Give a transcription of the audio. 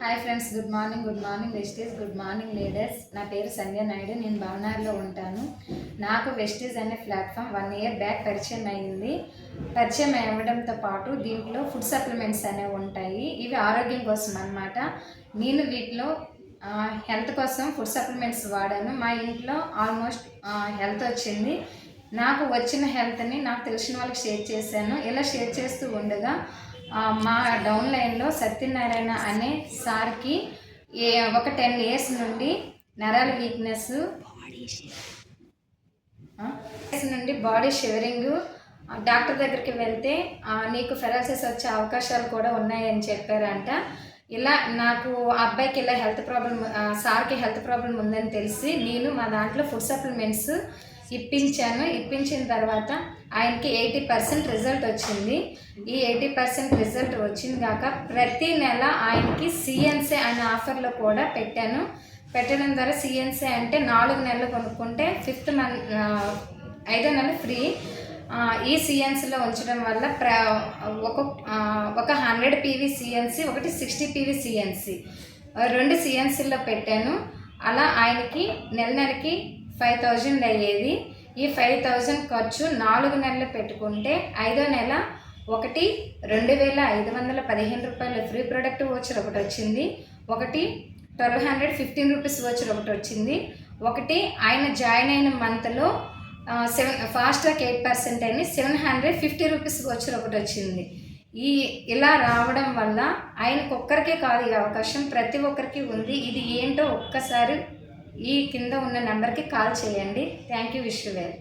Hi friends, good morning Vestige, good morning leaders. నా పేరు సంధ్య నాయుడు. నేను భవనార్లో ఉంటాను. నాకు వెస్టీజ్ అనే ప్లాట్ఫామ్ 1 ఇయర్ బ్యాక్ పరిచయం అయ్యింది. పరిచయం అవ్వడంతో పాటు దీంట్లో ఫుడ్ సప్లిమెంట్స్ అనేవి ఉంటాయి. ఇవి ఆరోగ్యం కోసం అన్నమాట. నేను వీటిలో హెల్త్ కోసం ఫుడ్ సప్లిమెంట్స్ వాడాను. మా ఇంట్లో ఆల్మోస్ట్ హెల్త్ వచ్చింది. నాకు వచ్చిన హెల్త్ని నాకు తెలిసిన వాళ్ళకి షేర్ చేశాను. ఇలా షేర్ చేస్తూ ఉండగా మా డౌన్ లైన్లో సత్యనారాయణ అనే సార్కి ఒక 10 ఇయర్స్ నుండి నరాల వీక్నెస్ నుండి బాడీ షివరింగ్, డాక్టర్ దగ్గరికి వెళ్తే నీకు ఫెరాలసిస్ వచ్చే అవకాశాలు కూడా ఉన్నాయని చెప్పారంట. ఇలా నాకు అబ్బాయికి ఇలా సార్కి హెల్త్ ప్రాబ్లం ఉందని తెలిసి నేను మా దాంట్లో ఫుడ్ సప్లిమెంట్స్ ఇప్పించాను. ఇప్పించిన తర్వాత ఆయనకి 80% రిజల్ట్ వచ్చింది. ఈ 80% రిజల్ట్ వచ్చింది కాక ప్రతి నెల ఆయనకి సిఎన్సే అనే ఆఫర్లో కూడా పెట్టడం ద్వారా సిఎన్సే అంటే 4 నెలలు కొనుక్కుంటే 5వ నెల ఫ్రీ. ఈ సిఎన్సీలో ఉంచడం వల్ల ఒక 100 పీవీ సిఎన్సీ, ఒకటి 60 పీవీ సిఎన్సీ, 2 సిఎన్సీల్లో పెట్టాను. అలా ఆయనకి నెలకి 5000 అయ్యేది. ఈ 5000 ఖర్చు 4 నెలలు పెట్టుకుంటే 5వ నెల 2515 రూపాయలు ఫ్రీ ప్రొడక్ట్ వోచర్ ఒకటి వచ్చింది. ఒకటి 1215 రూపీస్ వోచర్ ఒకటి వచ్చింది. ఒకటి ఆయన జాయిన్ అయిన మంత్లో ఫాస్ట్ ట్రాక్ 8% అని 750 రూపీస్ వోచర్ ఒకటి వచ్చింది. ఇలా రావడం వల్ల ఆయనకు ఒక్కరికే కాదు, ఈ అవకాశం ప్రతి ఒక్కరికి ఉంది. ఇది ఏంటో ఒక్కసారి ఈ కింద ఉన్న నెంబర్కి కాల్ చేయండి. Thank you. Wish you well.